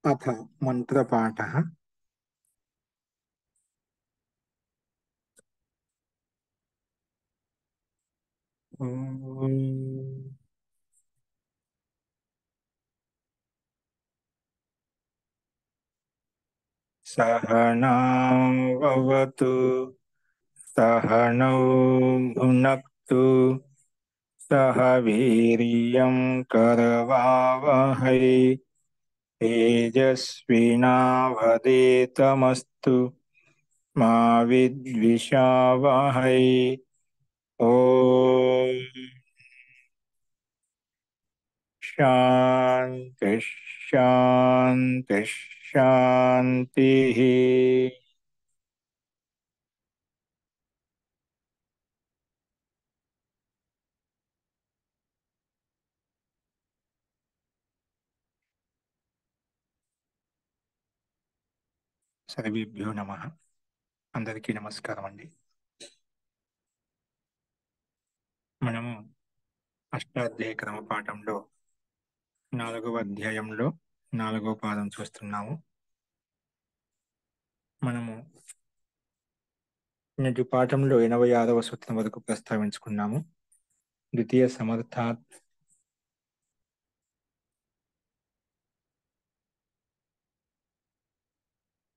अथ मन्त्रपाठः। ॐ सहनाववतु सहनौ भुनक्तु सह वीर्यं करवावहै तेजस्विनावधीतमस्तु मा विद्विषावहै। ॐ शान्ति शान्ति शान्तिः। సర్వేభ్యో నమః. అందరికీ నమస్కారం అండి. మనము అష్టాధ్యాయ క్రమ పాఠంలో 4వ అధ్యాయంలో 4వ పాదం చూస్తున్నాము. మనము నేటి పాఠంలో 86వ సూత్రం వరకు ప్రస్తావించుకున్నాము. ద్వితీయ సమర్థాత్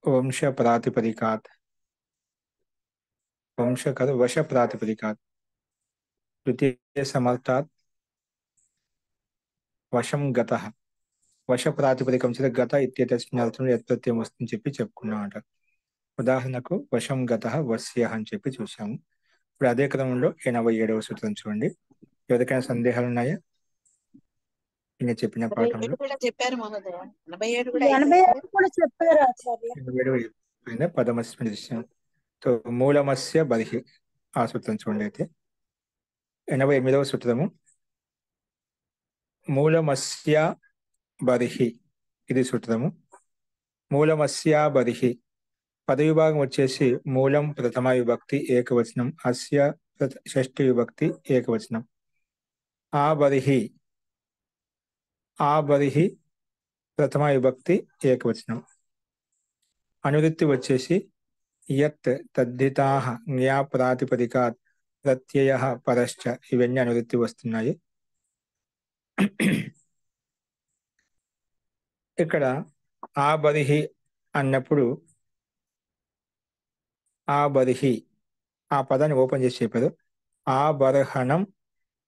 వంశ ప్రాతిపదికాత్ వశ ప్రాతిపదికాత్ ద్వితీయ సమర్థాత్ వశం గతః వశ ప్రాతిపదికం చేత గత ఇత్యేతస్మిన్ అర్థంలో యత్ప్రత్యయం వస్తుందని చెప్పుకున్నామట. ఉదాహరణకు వశం గతః వస్య అని చెప్పి చూసాము. ఇప్పుడు అదే క్రమంలో 87వ సూత్రం చూడండి. ఎవరికైనా సందేహాలు ఉన్నాయా? ఇంకా చెప్పిన పాఠంలో కూడా చెప్పారు మహోదయ. 87 కూడా 87 కూడా చెప్పారు ఆచార్య. 87 పదమస్మి దృశ్యం తో మూలమస్య బర్హి ఆ సూత్రం చూడండి. అయితే 88వ సూత్రము మూలమస్య బర్హి, ఇది సూత్రము. మూలమస్య బర్హి పద విభాగం వచ్చేసి మూలం ప్రథమ విభక్తి ఏకవచనం, అస్య షష్ఠి విభక్తి ఏకవచనం. ఆ బర్హి ప్రథమ విభక్తి ఏకవచనం. అనువృత్తి వచ్చేసి యత్ తద్ధితాః జ్ఞా ప్రాతిపదికాత్ ప్రత్యయః పరశ్చ, ఇవన్నీ అనువృత్తి వస్తున్నాయి. ఇక్కడ ఆ బర్హి అన్నప్పుడు ఆ బర్హి ఆ పదాన్ని ఓపెన్ చేసి చెప్పారు. ఆ బర్హణం,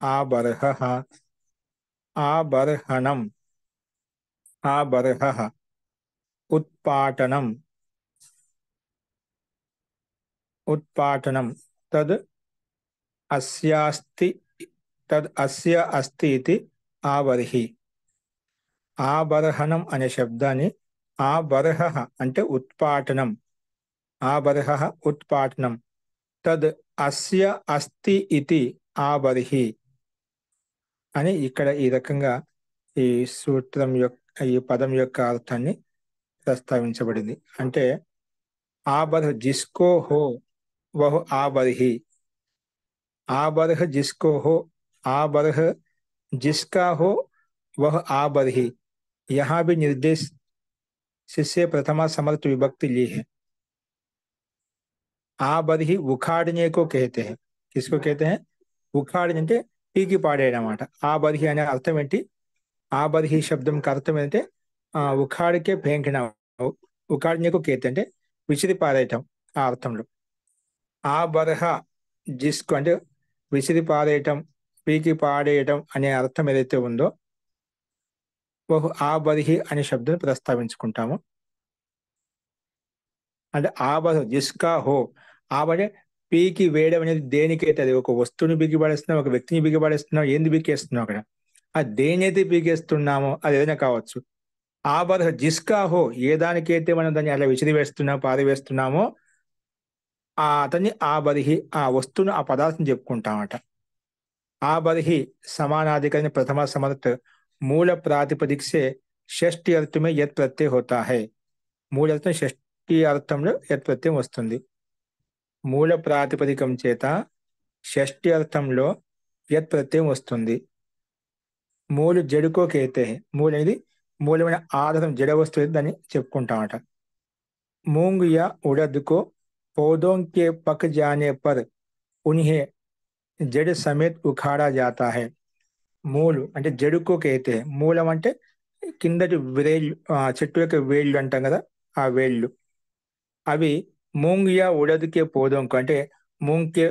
ఆ బర్హః, ఆ బర్హణం, ఆ బర్హః, ఉత్పాటనం, ఉత్పాటనం, తద్ అస్యాస్తి, తద్ అస్య అస్తి ఇది ఆ బర్హి. ఆ బర్హణం అనే శబ్దాన్ని ఆ బర్హః అంటే ఉత్పాటనం, ఆ బర్హః ఉత్పాటనం, తద్ అస్య అస్తి ఇతి ఆ బర్హి అని ఇక్కడ ఈ రకంగా ఈ సూత్రం యొక్క ఈ పదం యొక్క అర్థాన్ని ప్రస్తావించబడింది. అంటే ఆ బర్హ జిస్కో హో వహ్ ఆ బర్హి, ఆ బర్హ జిస్కో హో, ఆ बरह जिसका हो वह आ बरही, यहाँ भी निर्देश से प्रथमा समर्थ विभक्ति ली है. आ बरही उखाड़ने को कहते हैं. किसको कहते हैं? उखाड़ने అంటే పీకి పాడేయడం అన్నమాట. ఆ బర్హి అనే అర్థం ఏంటి? ఆ బర్హి శబ్దం అర్థం ఏంటంటే ఉఖాడికే ఫేంకన, ఉఖాడనే को कहते అంటే విసిరి పారేయటం ఆ అర్థంలో. ఆ బర్హ జిస్కు అంటే విసిరి పారేయటం, పీకి పాడేయటం అనే అర్థం ఏదైతే ఉందో ఆ బర్హి అనే శబ్దం ప్రస్తావించుకుంటాము. అంటే ఆ బర్హ జిస్కా హో, ఆ అంటే పీకి వేయడం అనేది దేనికైతే, అది ఒక వస్తువుని పీకి పడేస్తున్నాం, ఒక వ్యక్తిని పీకి పడేస్తున్నాం, ఏంది పీకేస్తున్నాం అక్కడ, ఆ దేనైతే పీకేస్తున్నామో అది ఏదైనా కావచ్చు. ఆ బర్హ జిస్కా హో, ఏ దానికైతే మనం దాన్ని అలా విసిరి వేస్తున్నాం, పారివేస్తున్నామో ఆ అతన్ని ఆ బర్హి, ఆ వస్తువును, ఆ పదార్థం చెప్పుకుంటామట. आ बरही समानाधिकरण प्रथमा समर्थ मूल प्रातिपदिक से షష్ఠి अर्थ में यत् प्रत्यय होता है. మూల అర్థం షష్ఠి అర్థంలో యత్ ప్రత్యయం వస్తుంది. మూల ప్రాతిపదికం చేత షష్ఠి అర్థంలో యత్ ప్రత్యయం వస్తుంది. మూల జడుకో కేతే, మూల అనేది మూలమైన ఆధారం జడ వస్తువు దాన్ని చెప్పుకుంటామట. मूंग या उड़द को पौधों के पक जाने पर उन्हें जड़ समेत उखाड़ा जाता है. మూలు అంటే జడుకోకైతే మూలం అంటే కిందటి వేళ్ళు, చెట్టు యొక్క వేళ్ళు అంటాం కదా, ఆ వేళ్ళు. అవి మూంగ్ యా ఉడద్కే పోదోంకు అంటే మూంగ్కే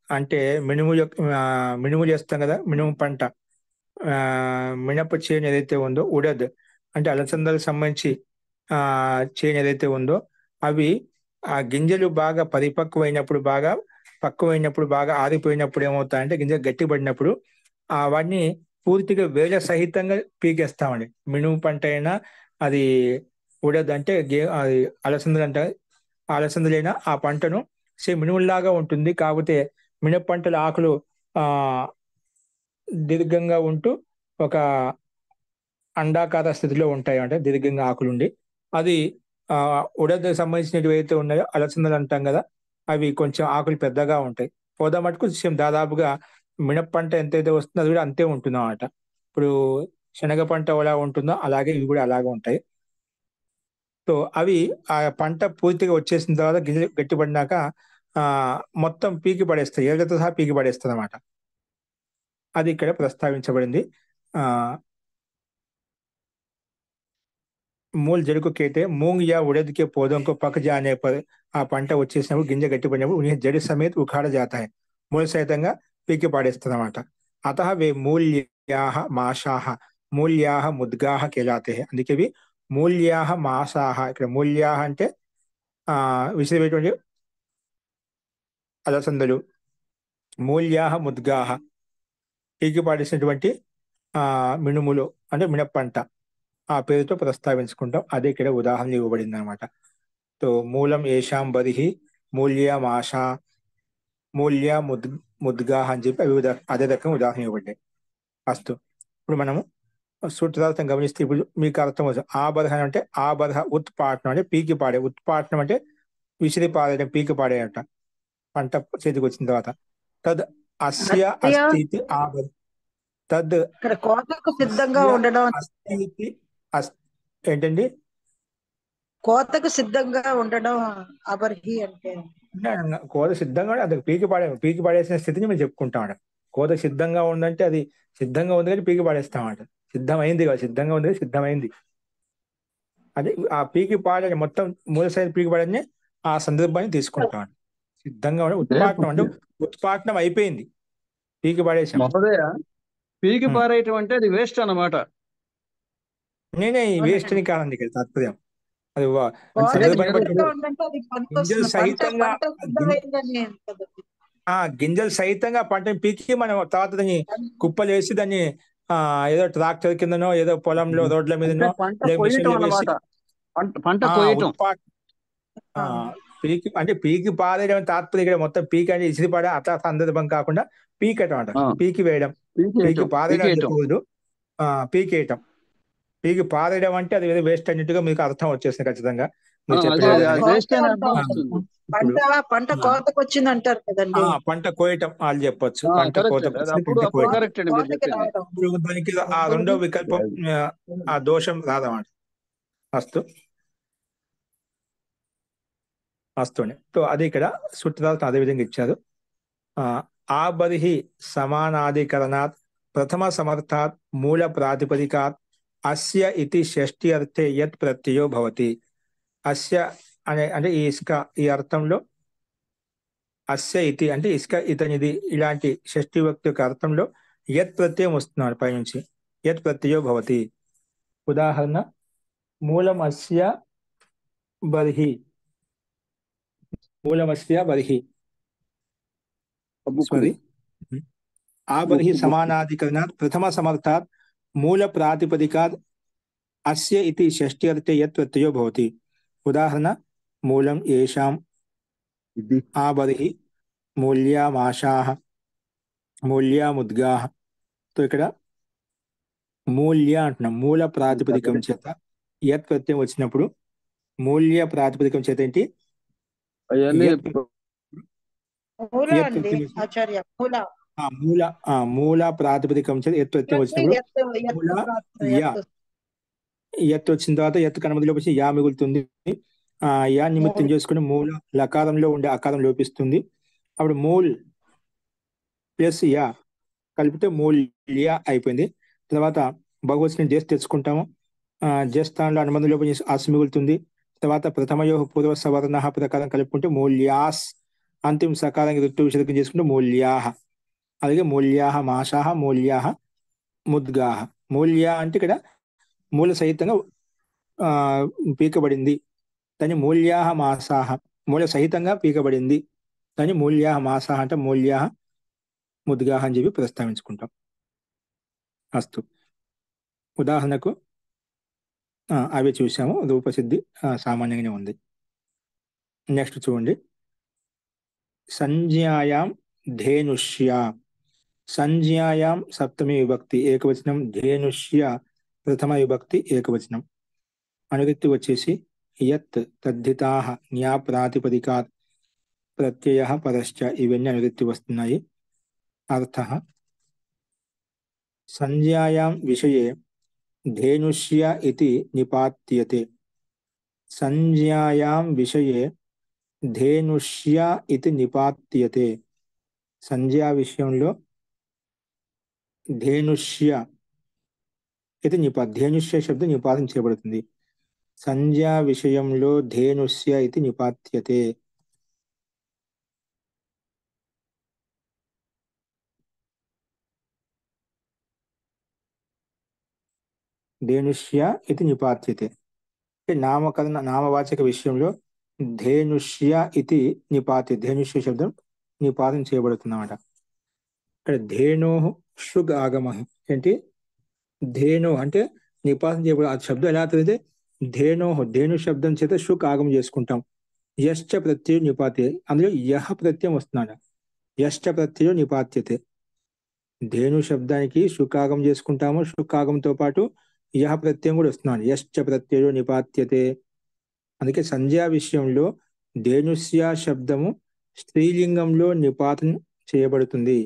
అంటే మినుము మినుము చేస్తాం కదా, మినుము పంట, మినప చేను ఏదైతే ఉందో, ఉడద్ అంటే అలసందలకు సంబంధించి చేను ఏదైతే ఉందో, అవి ఆ గింజలు బాగా పక్వమైనప్పుడు బాగా ఆరిపోయినప్పుడు ఏమవుతాయంటే గింజలు గట్టిపడినప్పుడు వాటిని పూర్తిగా వేల సహితంగా పీకేస్తామండి. మినుము పంట అయినా అది ఉడద్ అంటే అది అలసందలు అంటే అలసందలైనా ఆ పంటను సేమ్ మినుములాగా ఉంటుంది. కాకపోతే మినప పంటల ఆకులు దీర్ఘంగా ఉంటూ ఒక అండాకార స్థితిలో ఉంటాయి, అంటే దీర్ఘంగా ఆకులుండి. అది ఉడద్ సంబంధించినవి అయితే ఉన్నాయో అలసందలు అంటాం కదా, అవి కొంచెం ఆకులు పెద్దగా ఉంటాయి. పొద మటుకు సేమ్ దాదాపుగా మినప పంట ఎంతైతే వస్తుందో అది కూడా అంతే ఉంటుంది అన్నమాట. ఇప్పుడు శనగ పంట ఎలా ఉంటుందో అలాగే ఇవి కూడా అలాగే ఉంటాయి. సో అవి ఆ పంట పూర్తిగా వచ్చేసిన తర్వాత గింజలు గట్టిపడినాక మొత్తం పీకి పడేస్తాయి, ఏళ్ళతో సహా పీకి పడేస్తుంది అన్నమాట. అది ఇక్కడ ప్రస్తావించబడింది. మూల్ జड़ को कहते हैं. मूंग या उड़द के पौधों को पक जाने पर ఆ పంట వచ్చేసినప్పుడు గింజ గట్టిపడినప్పుడు उन्हें जड़ समेत उखाड़ा जाता है. మూల సహితంగా పీకి పాడేస్తుంది అన్నమాట. అతః వే మూల్యాః మాషాః మూల్యాః ముద్గాః कहलाते हैं. అందుకే ఇవి మూల్యాః మాషాః. ఇక్కడ మూల్యాః అంటే విసిరివేటువంటి అలసందలు, మూల్యాః ముద్గాః పీకి పాడేసినటువంటి మినుములు అంటే మినప పంట, ఆ పేరుతో ప్రస్తావించుకుంటాం. అదే ఇక్కడ ఉదాహరణ ఇవ్వబడింది అనమాట. తో మూలం ఏషాం బరిహి మూల్యం ఆశా మూల్య ముద్గా అని చెప్పి అదే రకంగా ఉదాహరణ ఇవ్వబడ్డాయి. అస్తు. ఇప్పుడు మనము సూత్రార్థం గమనిస్తే ఇప్పుడు మీకు అర్థం అవుతుంది. ఆబర్హం అంటే ఆబర్హ ఉత్పాటనం అంటే పీకి పాడే, ఉత్పాటనం అంటే విసిరి పాడేయడం, పీకి పాడేయట పంట చేతికి వచ్చిన తర్వాత. తద్ అస్య అస్థితి ఆబర్ తద్ ఇక్కడ కోతకు సిద్ధంగా ఉండడం అస్థితి ఏంటండి? కోతకు సిద్ధంగా ఉండడం అబర్హి అంటే కోత సిద్ధంగా అది పీకి పడేసిన స్థితిని మేము చెప్పుకుంటాం. కోత సిద్ధంగా ఉందంటే అది సిద్ధంగా ఉంది కానీ పీకి పడేస్తామంట. సిద్ధమైంది కాదు, సిద్ధంగా ఉంది, సిద్ధమైంది. అది ఆ పీకి పాడే మొత్తం మూల సైడ్ పీకి పడని ఆ సందర్భాన్ని తీసుకుంటాం. సిద్ధంగా ఉండే ఉత్పాటనం అంటే ఉత్పాటనం అయిపోయింది, పీకి పడేసాం. పీకి పారేయటం అంటే అది వేస్ట్ అన్నమాట. నేనే వేస్ట్ అని కాదండి ఇక్కడ తాత్పర్యం. అది గింజలు సహితంగా గింజలు సహితంగా పంటని పీకి మనం తర్వాత దాన్ని కుప్పలు వేసి దాన్ని ఏదో ట్రాక్టర్ కిందనో ఏదో పొలంలో రోడ్ల మీదనో పీకి అంటే పీకి పారేయడం తాత్పర్యం ఇక్కడ మొత్తం పీకి అంటే ఇసిరి పడ అట్లా సందర్భం కాకుండా పీకటం అంట. పీకి వేయడం, పీకి పారేయడం, పీకేయటం. పీకి పారేయడం అంటే అది ఏదో వేస్ట్ అన్నట్టుగా మీకు అర్థం వచ్చేసింది ఖచ్చితంగా. పంట కోతకు వచ్చింది అంటారు కదండి. పంట కోయటం వాళ్ళు చెప్పొచ్చు, పంట కోతకు దానికి ఆ రెండో వికల్పం ఆ దోషం రాదన్నమాట. అస్తూనే. సో అది ఇక్కడ సూత్రాలు అదే విధంగా ఇచ్చారు. ఆ బర్హి సమానాధికరణాత్ ప్రథమ సమర్థాత్ మూల ప్రాతిపదికాత్ అస్య ఇతి షష్ఠి అర్థే యత్ ప్రత్యయో భవతి. అస్య అంటే ఈ ఇసుక, ఈ అర్థంలో అస్య ఇతి అంటే ఇసుక ఇతనిది ఇలాంటి షష్ఠి వ్యక్తి యొక్క అర్థంలో యత్ ప్రత్యయం వస్తున్నాడు పైనుంచి, యత్ ప్రత్యయో భవతి. ఉదాహరణ మూలమస్య బర్హి, మూలమస్య బర్హి ఆబర్హి సమానాధికరణాత్ ప్రథమ సమర్థాత్ మూల ప్రాతిపదికాత్ అస్య ఇతి షష్ఠి అర్థే యత్ ప్రత్యయో భవతి. ఉదాహరణ మూలం ఏషాం ఆబర్హి మూల్యామాషాః మూల్యాముద్గాః. సో ఇక్కడ మూల్య అంటున్నాం, మూల ప్రాతిపదికం చేత యత్ ప్రత్యయం వచ్చినప్పుడు మూల్య ప్రాతిపదికం చేత ఏంటి మూల ప్రాతిపదికం చేత యత్ ప్రత్యయం వచ్చినప్పుడు యత్ వచ్చిన తర్వాత యత్ కనుమతి లోపించి యా మిగులుతుంది. యా నిమిత్తం చేసుకుని మూల లకారంలో ఉండే అకారం లోపిస్తుంది. అప్పుడు మూల్ ప్లస్ యా కలిపితే మూల్య అయిపోయింది. తర్వాత బహువచనం జస్ తెచ్చుకుంటాము. జస్ స్థానంలో అనుబంధం లోపం అస్ మిగులుతుంది. తర్వాత ప్రథమయో పూర్వ సవర్ణ ప్రకారం కలుపుకుంటే మూల్యాస్, అంతిమ సకారానికి ఋతు విసర్గం చేసుకుంటే మూల్యాహ. అలాగే మూల్యాహ మాషాహ, మూల్యాహ ముద్గాహ. మూల్య అంటే ఇక్కడ మూల సహితంగా పీకబడింది, దాని మూల్యాహ మాసాహ. మూల సహితంగా పీకబడింది, దాని మూల్యాహ మాసాహ అంటే మూల్యాహ ముద్గాహ అని చెప్పి ప్రస్తావించుకుంటాం. అస్తు. ఉదాహరణకు అవి చూసాము. రూపసిద్ధి సామాన్యంగానే ఉంది. నెక్స్ట్ చూడండి. సంజ్ఞాయాం ధేనుష్య. సంజ్ఞాయాం సప్తమి విభక్తి ఏకవచనం, ధేనుష్య ప్రథమ విభక్తి ఏకవచనం. అనువృత్తి వచ్చేసి యత్ తద్ధితాః జ్ఞా ప్రాతిపదికాత్ ప్రత్యయః పరశ్చ. ఇవన్నీ అనువృత్తి వస్తున్నాయి. అర్థః సంజ్ఞాయాం విషయే ధేనుష్య ఇతి నిపాత్యతే. సంజ్ఞాయాం విషయే ధేనుష్య ఇతి నిపాత్యతే. సంజ్ఞా విషయంలో ధేనుష్య ఇది ధేనుష్య శబ్దం నిపాతం చేయబడుతుంది. సంజ్ఞా విషయంలో ధేనుష్య ఇది నిపాత్యతే. ధేనుష్య ఇది నిపాత్యతే. నామకరణ నామవాచక విషయంలో ధేనుష్య ఇది నిపాత్య. ధేనుష్య శబ్దం నిపాతం చేయబడుతుందన్నమాట. ఇక్కడ ధేనో షుగ్ ఆగమ ఏంటి? ధేను అంటే నిపాతం చేయబడు. ఆ శబ్దం ఎలా తెలియదు? ధేను శబ్దం చేత షుక్ ఆగమం చేసుకుంటాం. యశ్చ ప్రత్యయం నిపాతే, అందులో యహ ప్రత్యయం వస్తున్నాడు. యశ్చ ప్రత్యయం నిపాత్యతే. ధేను శబ్దానికి షుకాగం చేసుకుంటాము. షుకాగంతో పాటు యహ ప్రత్యయం కూడా వస్తున్నాడు. యశ్చ ప్రత్యయం నిపాత్యతే. అందుకే సంజ్ఞా విషయంలో ధేనుస్య శబ్దము స్త్రీలింగంలో నిపాతం చేయబడుతుంది.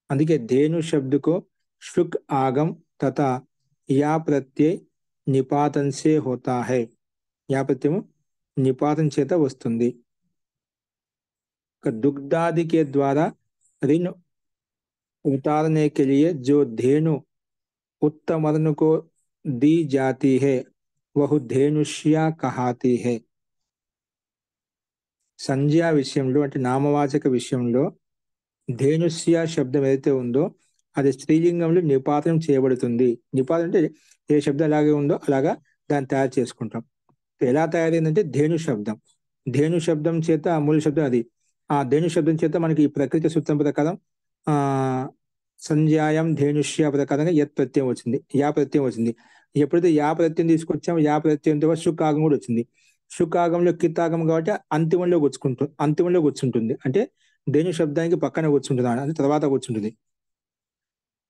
అందుకే ధేను శబ్దకు शुक आगम तथा या प्रत्यय निपातन से होता है. या प्रत्यय निपातन చేత వస్తుంది. दुग्धादि के द्वारा ऋण उतारने के लिए जो धेनु उत्तमर्ण को दी जाती है वह धेनुष्या कहती है. సంజ్ఞా విషయంలో అంటే నామవాచక విషయంలో ధేనుస్య శబ్దం ఏదైతే ఉందో అది స్త్రీలింగంలో నిపాతం చేయబడుతుంది. నిపాతం అంటే ఏ శబ్దం అలాగే ఉందో అలాగా దాన్ని తయారు చేసుకుంటాం. ఎలా తయారైందంటే ధేను శబ్దం. ధేను శబ్దం చేత మూల శబ్దం అది. ఆ ధేను శబ్దం చేత మనకి ఈ ప్రకృతి సూత్రం ప్రకారం సంజ్ఞాయం ధేనుష్య ప్రకారంగా యత్ ప్రత్యయం వచ్చింది, యా ప్రత్యయం వచ్చింది. ఎప్పుడైతే యా ప్రత్యయం తీసుకొచ్చామో యా ప్రత్యయంతో శుకాగం కూడా వచ్చింది. శుకాగంలో కిత్తాగం కాబట్టి అంతిమంలో కూర్చుంటుంది. అంటే ధేను శబ్దానికి పక్కన కూర్చుంటుంది, అంటే తర్వాత కూర్చుంటుంది.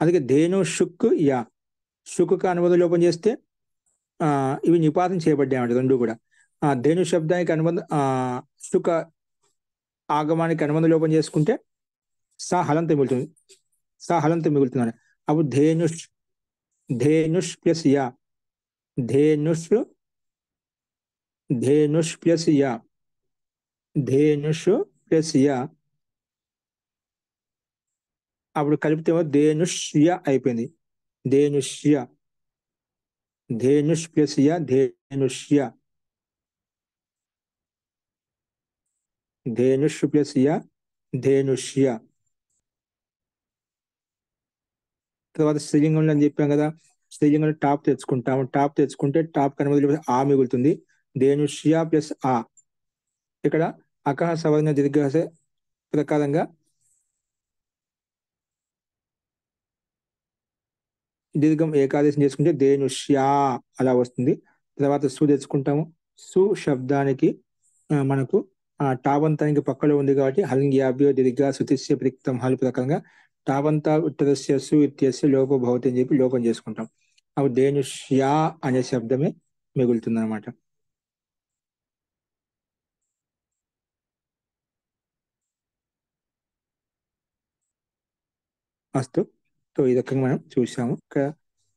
అందుకే ధేను షుక్ యా. షుక్ అనుబంధం లోపం చేస్తే ఇవి నిపాతం చేయబడ్డాయి రెండు కూడా. ధేను శబ్దానికి షుక ఆగమానికి అనుబంధం లోపం చేసుకుంటే సా హలంత మిగులుతుంది. అప్పుడు ధేనుష్ ప్లస్ యా. ధేనుష్ ప్లస్ యా. ధేనుష్ ప్లస్ యా. అప్పుడు కలిపితే ధేనుష్య అయిపోయింది. ధేనుష్య. ధేనుష్ ప్లస్ యా ధేనుష్య. ధేనుష్ ప్లస్ యా ధేనుష్య. తర్వాత స్త్రీలింగంలో అని చెప్పాం కదా, స్త్రీలింగంలో టాప్ తెచ్చుకుంటాము. టాప్ తెచ్చుకుంటే టాప్ కనుమతి ఆ మిగులుతుంది. ధేనుష్య ప్లస్ ఆ. ఇక్కడ అకహ సవర్ణ దీర్ఘ ప్రకారంగా దీర్ఘం ఏకాదేశం చేసుకుంటే ధేనుష్యా అలా వస్తుంది. తర్వాత సు తెచ్చుకుంటాము. సు శబ్దానికి మనకు టావంతానికి పక్కలో ఉంది కాబట్టి హలింగ్యాభ్యో దీర్ఘ సుతిస్య ప్రిక్తం హల్ ప్రకారంగా టావంతా ఉత్తరస్య సు ఇత్యస్య లోప భవతి అని చెప్పి లోపం చేసుకుంటాం. అవి ధేనుష్యా అనే శబ్దమే మిగులుతుంది అనమాట. అస్తు. సో ఈ రకంగా మనం చూసాము.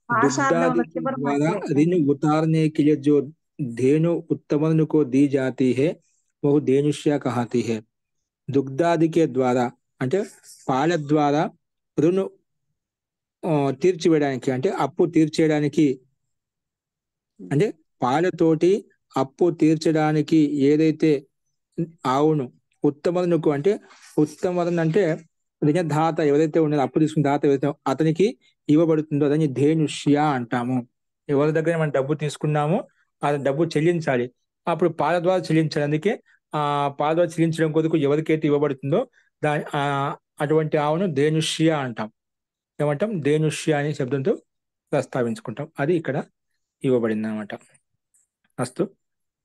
భాషాంతంలో दुग्धादि के చివరి మాట द्वारा పెట్టండి. ऋण उतारने के लिए जो धेनु उत्तमन को दी जाती है वो धेनुष्या कहती है। దుగ్ధాది కే ద్వారా అంటే పాల ద్వారా రుణు తీర్చివేయడానికి అంటే అప్పు తీర్చేయడానికి అంటే పాలతోటి అప్పు తీర్చడానికి ఏదైతే ఆవును ఉత్తమనుకు అంటే ఉత్తమను అంటే ధాత ఎవరైతే ఉన్నారో అప్పు తీసుకున్న దాత ఎవరైతే అతనికి ఇవ్వబడుతుందో అదని ధేనుష్య అంటాము. ఎవరి దగ్గర మనం డబ్బు తీసుకున్నామో ఆ డబ్బు చెల్లించాలి, అప్పుడు పాల ద్వారా చెల్లించాలి. అందుకే ఆ పాల ద్వారా చెల్లించడం కొరకు ఎవరికైతే ఇవ్వబడుతుందో దాని అటువంటి ఆవును ధేనుష్య అంటాం. ఏమంటాం? ధేనుష్య అనే శబ్దంతో ప్రస్తావించుకుంటాం. అది ఇక్కడ ఇవ్వబడింది అనమాట. అస్తు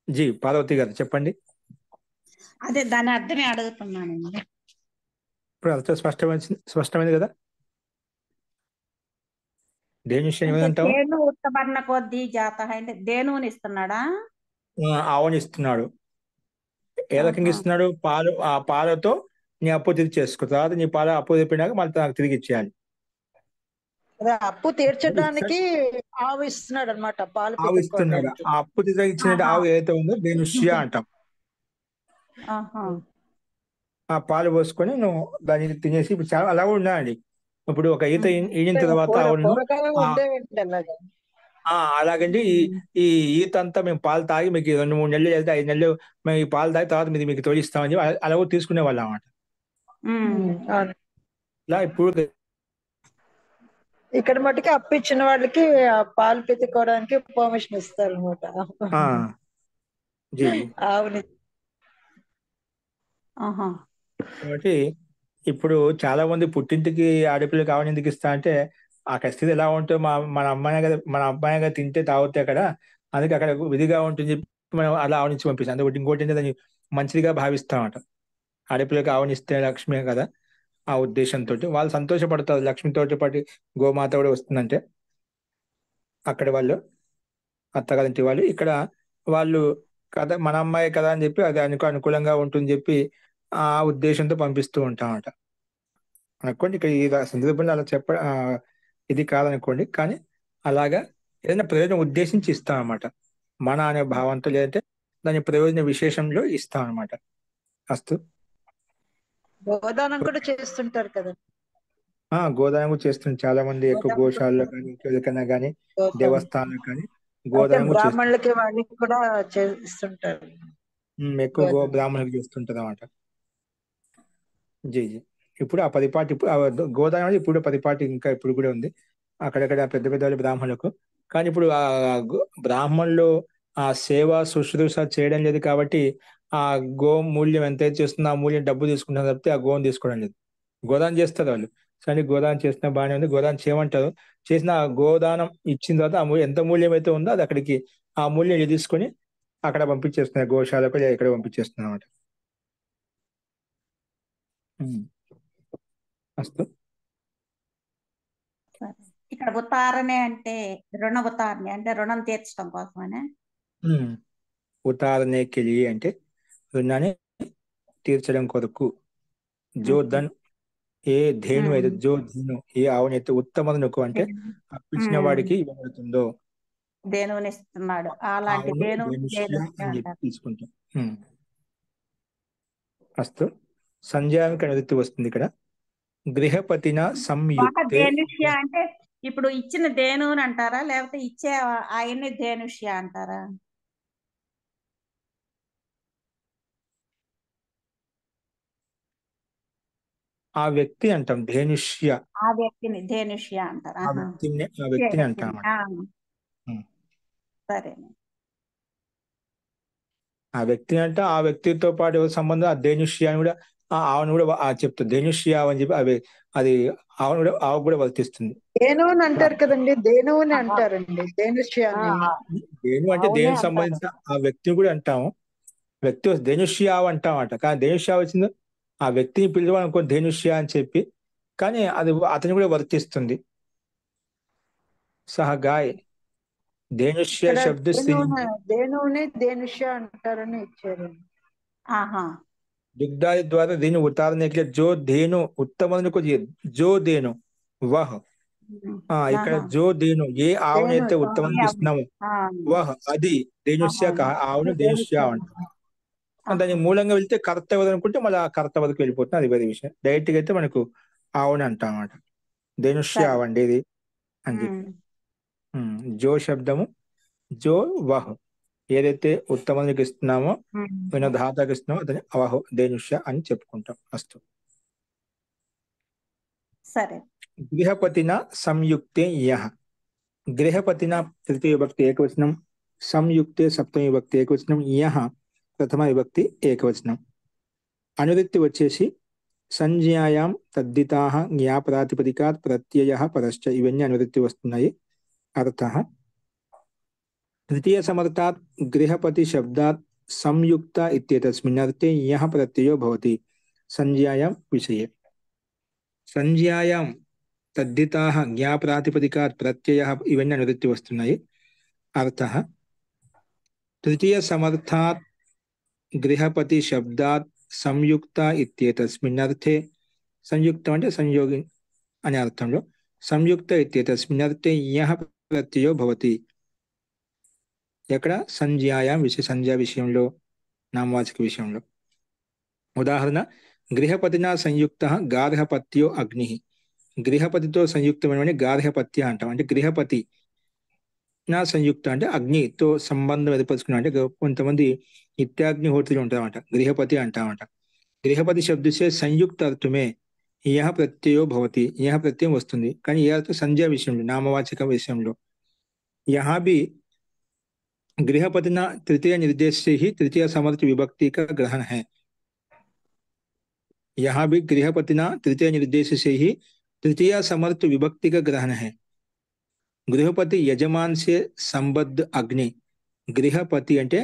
జీ పార్వతి గారు చెప్పండి. అదే దాని అర్థమే అడుగుతున్నానండి. ఇప్పుడు అర్థం స్పష్టమైంది కదా? ధేనుష్య అంటే ఏమంటాము? దేను ఉత్తమర్ణ కొద్దీ జాత అంటే దేనుని ఇస్తున్నాడా? ఆవుని ఇస్తున్నాడు. ఏ రకంగా ఆహా. ఇస్తున్నాడు? పాలు, ఆ పాలతో నీ అప్పు తిరిగి చేసుకో, తర్వాత నీ పాల అప్పు తెప్పినాక మళ్ళీ నాకు తిరిగి ఇచ్చేయాలి. అదే అప్పు తీర్చడానికి ఆవు ఇస్తున్నాడు అనమాట, పాలు ఆవు ఇస్తున్నాడు. పితుక్కోవడానికి. ఆ అప్పు తిరిగి ఇచ్చిన ఆహా. ఆవు ఏదైతే ఉందో ధేనుష్య అంటాం. ఆహా. ఆ పాలు పోసుకొని నువ్వు దాన్ని తినేసి ఇప్పుడు చాలా అలా కూడా ఉన్నాయండి. ఇప్పుడు ఒక ఈత ఈనిన తర్వాత ఆవును పూర్వకాలం ఉండేవండి అలాగా. అలాగండి ఈ ఈత అంతా మేము పాలు తాగి మీకు 2-3 నెలలు వెళ్తే 5 నెలలు మేము ఈ పాలు తాగి తర్వాత మీకు తోలిస్తామని చెప్పి అలా కూడా తీసుకునే వాళ్ళు అన్నమాట. అవును. ఇలా ఇప్పుడు ఇక్కడ మటుకి అప్పు ఇచ్చిన వాళ్ళకి ఆ పాలు పితుక్కోవడానికి పర్మిషన్ ఇస్తారు అనమాట. జీ ఆవుని. ఆహా. కాబట్టి ఇప్పుడు చాలా మంది పుట్టింటికి ఆడపిల్లకి ఆవుని ఎందుకు ఇస్తా అంటే ఆ స్థితి ఎలా ఉంటే మన అమ్మాయి కదా తింటే తాగితే అక్కడ, అందుకే అక్కడ విధిగా ఉంటుంది చెప్పి మనం అలా ఆవునిచ్చి పంపిస్తాం. అందుకే ఇంకోటి ఏంటంటే దాన్ని మంచిదిగా భావిస్తామట. ఆడపిల్లకి ఆవునిస్తే లక్ష్మే కదా, ఆ ఉద్దేశంతో వాళ్ళు సంతోషపడతారు. లక్ష్మితోటి పాటు గోమాత కూడా వస్తుందంటే అక్కడ వాళ్ళు అత్తగారింటి వాళ్ళు ఇక్కడ వాళ్ళు కదా మన అమ్మాయి కదా అని చెప్పి అది అనుకూలంగా ఉంటుంది చెప్పి ఆ ఉద్దేశంతో పంపిస్తూ ఉంటామట. అనుకోండి ఇక్కడ ఈ సందర్భంలో అలా ఇది కాదనుకోండి, కానీ అలాగా ఏదైనా ప్రయోజనం ఉద్దేశించి ఇస్తాం అనమాట. మన అనే భావంతో, లేదంటే దాని ప్రయోజన విశేషంలో ఇస్తాం అనమాట. అస్తు. గోదానం కూడా చేస్తుంటారు కదా. గోదానం కూడా చేస్తుంది చాలా మంది. ఎక్కువ గోశాలలో కానీ ఇంకెక్కడైనా కానీ దేవస్థానాలు కానీ గోదానం కూడా చేస్తారు. బ్రాహ్మణులకి వాళ్ళకి కూడా చేస్తుంటారు. ఎక్కువ బ్రాహ్మణులకు చేస్తుంటారు అన్నమాట. జీ జీ ఇప్పుడు ఆ పరిపాటి గోదానం అనేది ఇప్పుడు పరిపాటి ఇంకా ఇప్పుడు కూడా ఉంది అక్కడక్కడ పెద్ద పెద్ద బ్రాహ్మణులకు. కానీ ఇప్పుడు ఆ బ్రాహ్మణులు ఆ సేవ శుశ్రూష చేయడం లేదు కాబట్టి ఆ గో మూల్యం ఎంతైతే చేస్తుందో ఆ మూల్యం డబ్బు తీసుకుంటారు తప్పితే ఆ గోని తీసుకోవడం లేదు. గోదానం చేస్తారు వాళ్ళు, కానీ గోదానం చేసిన బాగానే ఉంది. గోదానం చేయమంటారు, చేసిన గోదానం ఇచ్చిన తర్వాత ఆ ఎంత మూల్యం అయితే ఉందో అది అక్కడికి ఆ మూల్యం తీసుకొని అక్కడ పంపించేస్తున్నారు, గోశాలకు ఇక్కడ పంపించేస్తున్నారు అన్నమాట. అస్తు. ఇక్కడ ఉతారనే అంటే రుణ ఉతారణ అంటే రుణం తీర్చడం కోసమనే. ఉతారనే కెలియే అంటే రుణాన్ని తీర్చడం కొరకు. జో ధన్ ఏ ధేను అయితే జో ధేను ఏ ఆవునైతే ఉత్తమనుకు అంటే అప్పించిన వాడికి ఇవ్వబడుతుందో దేనుని ఇస్తున్నాడు, అలాంటి దేను తీసుకుంటాం. అస్తు. సంధ్యానికి నివృత్తి వస్తుంది ఇక్కడ. గృహపతిన సంయుక్తే ధేనుష్య అంటే ఇప్పుడు ఇచ్చిన దేనుని అంటారా, లేకపోతే ఇచ్చే ఆయన్ని ధేనుష్య అంటారా? ఆ వ్యక్తి అంటాం ధేనుష్య. ఆ వ్యక్తిని ధేనుష్య అంటారా? ఆ వ్యక్తిని అంటాం. సరే. ఆ వ్యక్తిని అంటే ఆ వ్యక్తితో పాటు సంబంధం ఆ ధేనుష్య అని కూడా ఆవును కూడా చెప్తుంది. ధేనుష్య అని చెప్పి అది ఆవును కూడా ఆవు కూడా వర్తిస్తుంది. దేనువుని అంటారు కదండి, దేనువుని అంటారండి ధేనుష్యాన్ని. దేను అంటే దేనికి సంబంధించిన ఆ వ్యక్తిని కూడా అంటాము. వ్యక్తి ధేనుష్య అంటామట, కానీ ధేనుష్య వచ్చింది ఆ వ్యక్తిని పిలవాలనుకో ధేనుష్య అని చెప్పి, కానీ అది అతని కూడా వర్తిస్తుంది. సహగాయ్ ధేనుష్య శబ్ద దేనువుని ధేనుష్య అంటారని ఇచ్చారు. दुग्धादि द्वारा धेनु उतारने के लिए जो धेनु उत्तम को जो धेनु वह ఇక్కడ ఆహా. జో దేను, ఏ ఆవునైతే దేను ఉత్తమానికి ఏ ఇస్తున్నామో ఆ, వహ్ అది దేనుష్య ఆహా. ఆవును దేనుష్య అంటాం. దాని మూలంగా వెళ్తే కర్త ఎవరు అనుకుంటే మళ్ళీ ఆ కర్త వరకు వెళ్ళిపోతుంది, అది వేరే విషయం. డైరెక్ట్ గా అయితే మనకు ఆవుని అంటాం అన్నమాట. దేనుష్య సరే. ఆవండి ఇది అని చెప్పి. జో శబ్దము జో వహ్, ఏదైతే ఉత్తమానికి ఇస్తున్నామో ధాతకి ఇస్తున్నామో దాన్ని అవహు దేనుష్య అని చెప్పుకుంటాం. అస్తు. సరే. గృహపతిన సంయుక్తే యః, గృహపతిన తృతీయ విభక్తి ఏకవచనం, సంయుక్తే సప్తమి విభక్తి ఏకవచనం, యః ప్రథమ విభక్తి ఏకవచనం. అనువృత్తి వచ్చేసి సంజ్ఞాయాం తద్దితాః జ్ఞా ప్రాతిపదికాత్ ప్రత్యయః పరశ్చ, ఇవన్నీ అనువృత్తి వస్తున్నాయి. అర్థః తృతీయ సమర్థాత్ గృహపతి శబ్దాత్ సంయుక్త ఇత్యేతస్మిన్ అర్థే యః ప్రత్యయో భవతి సంజ్ఞాయాం విషయే. సంజ్ఞాయాం తద్దితాః జ్ఞా ప్రాతిపదికాత్ ప్రత్యయః, ఇవన్నీ అనువృత్తి వస్తున్నాయి. అర్థః తృతీయ సమర్థాత్ గృహపతి శబ్దాత్ సంయుక్త ఇత్యేతస్మిన్ అర్థే, సంయుక్తం అంటే సంయోగి అనే అర్థంలో, సంయుక్త ఇత్యేతస్మిన్ అర్థే యః ప్రత్యయో భవతి. ఎక్కడ? సంజ్ఞాయాం విషయ, సంజ్ఞా విషయంలో, నామవాచక విషయంలో. ఉదాహరణ గృహపతినా సంయుక్త గార్హపత్యో అగ్ని, గృహపతితో సంయుక్తమైన గార్హపత్య అంటాం. అంటే గృహపతి నా సంయుక్త అంటే అగ్నితో సంబంధం ఏర్పరచుకున్నా, అంటే కొంతమంది నిత్యాగ్నిహోత్రులు ఉంటామంట, గృహపతి అంటామంట. గృహపతి శబ్దసే సంయుక్త అర్థమే యః ప్రత్యయో భవతి, యః ప్రత్యయం వస్తుంది. కానీ ఏ అర్థం? సంజ్ఞా విషయంలో, నామవాచక విషయంలో. यहाँ भी गृहपतिना तृतीय निर्देश से ही तृतीय समर्थ विभक्ति का ग्रहण है। यहाँ भी गृहपतिना तृतीय निर्देश से ही तृतीय समर्थ विभक्ति का ग्रहण है। गृहपति यजमान से संबद्ध अग्नि, गृहपति అంటే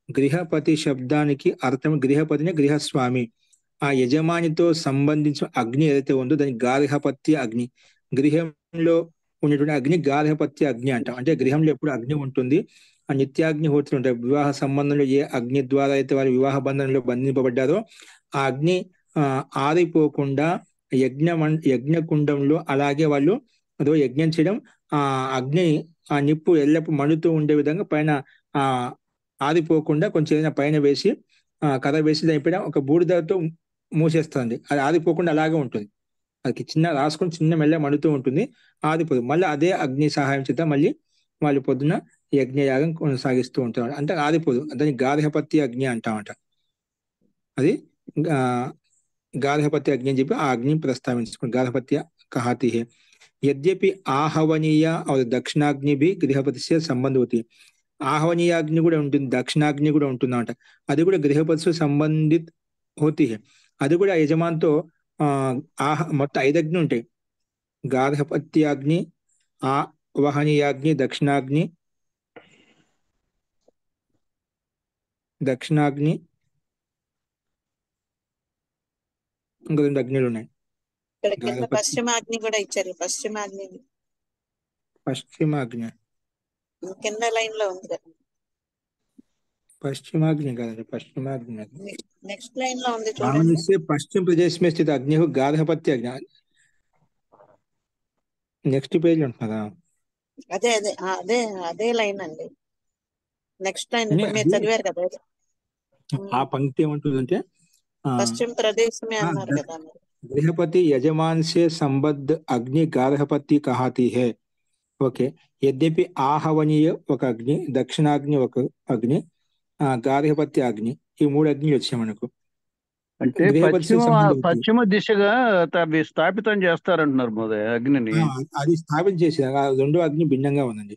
గృహపతి శబ్దానికి అర్థం గృహపతిని గృహస్వామి, ఆ యజమానితో సంబంధించిన అగ్ని ఏదైతే ఉందో దాని గార్హపత్య అగ్ని. గృహంలో ఉన్నటువంటి అగ్ని గార్హపత్య అగ్ని అంటాం. అంటే గృహంలో ఎప్పుడు అగ్ని ఉంటుంది, ఆ నిత్యాగ్నిహోత్రులు ఉంటాయి. వివాహ సంబంధంలో ఏ అగ్ని ద్వారా అయితే వారి వివాహ బంధంలో బంధింపబడ్డారో ఆ అగ్ని ఆరిపోకుండా యజ్ఞకుండంలో అలాగే వాళ్ళు అదో యజ్ఞం చేయడం, ఆ అగ్ని ఆ నిప్పు ఎల్లప్పుడు మండుతూ ఉండే విధంగా పైన ఆ ఆరిపోకుండా కొంచెం ఏదైనా పైన వేసి కథ వేసి దానిపైన ఒక బూడిదతో మూసేస్తుంది. అది ఆరిపోకుండా అలాగే ఉంటుంది. అది చిన్న రాసుకొని చిన్న మెల్ల మండుతూ ఉంటుంది, ఆరిపోదు. మళ్ళీ అదే అగ్ని సహాయం చేత మళ్ళీ వాళ్ళు పొద్దున యజ్ఞయాగం కొనసాగిస్తూ ఉంటారు. అంటే ఆరిపోదు, దాన్ని గార్హపత్య అగ్ని అంటామంట. అది गार्हपत्य अग्नि जी आ अग्नि प्रस्तावित गार्हपत्य कहती है। यद्यपि आहवनीय और दक्षिणाग्नि भी गृहपति से संबंध होती है. आहवनीय अग्नि కూడా ఉంటుంది, దక్షిణాగ్ని కూడా ఉంటుందన్నమాట. అది కూడా గృహపతితో సంబంధిత होती है. అది కూడా యజమానితో మొత్తం 5 అగ్ని ఉంటాయి. గార్హపత్య అగ్ని, ఆవహనీయాగ్ని, దక్షిణాగ్ని, ఇంకా 2 అగ్నిలు ఉన్నాయి. ఇక్కడ కింద పశ్చిమాగ్ని కూడా ఇచ్చారు. పశ్చిమాగ్ని కింద లైన్ లో ఉంది కదా. पश्चिमाग्नि काదండి, पश्चिमाग्नि నెక్స్ట్ లైన్ లో ఉంది చూడండి. सामान्य से पश्चिम प्रदेश में स्थित अग्नि को गार्हपत्य अग्नि. నెక్స్ట్ పేజ్ లో ఉంటుందా? అదే అదే అదే అదే లైన్ అండి. నెక్స్ట్ లైన్ ఇప్పుడు మీరు చదివారు కదా. ఆ పంక్తి ఏమంటుందంటే పశ్చిమ ప్రదేశమే అన్నారు కదా. गृहपति यजमान से संबद्ध अग्नि गार्हपत्य कहती है. ఓకే. यद्यपि आहवनीय ఒక అగ్ని, దక్షిణాగ్ని ఒక అగ్ని, గార్హపత్య అగ్ని, ఈ 3 అగ్నిలు వచ్చాయి మనకు. అంటే పశ్చిమ దిశగా స్థాపితం చేస్తారంటున్నారు మోదయ అగ్నిని. అది స్థాపితం చేసేది, రెండో అగ్ని భిన్నంగా ఉందండి.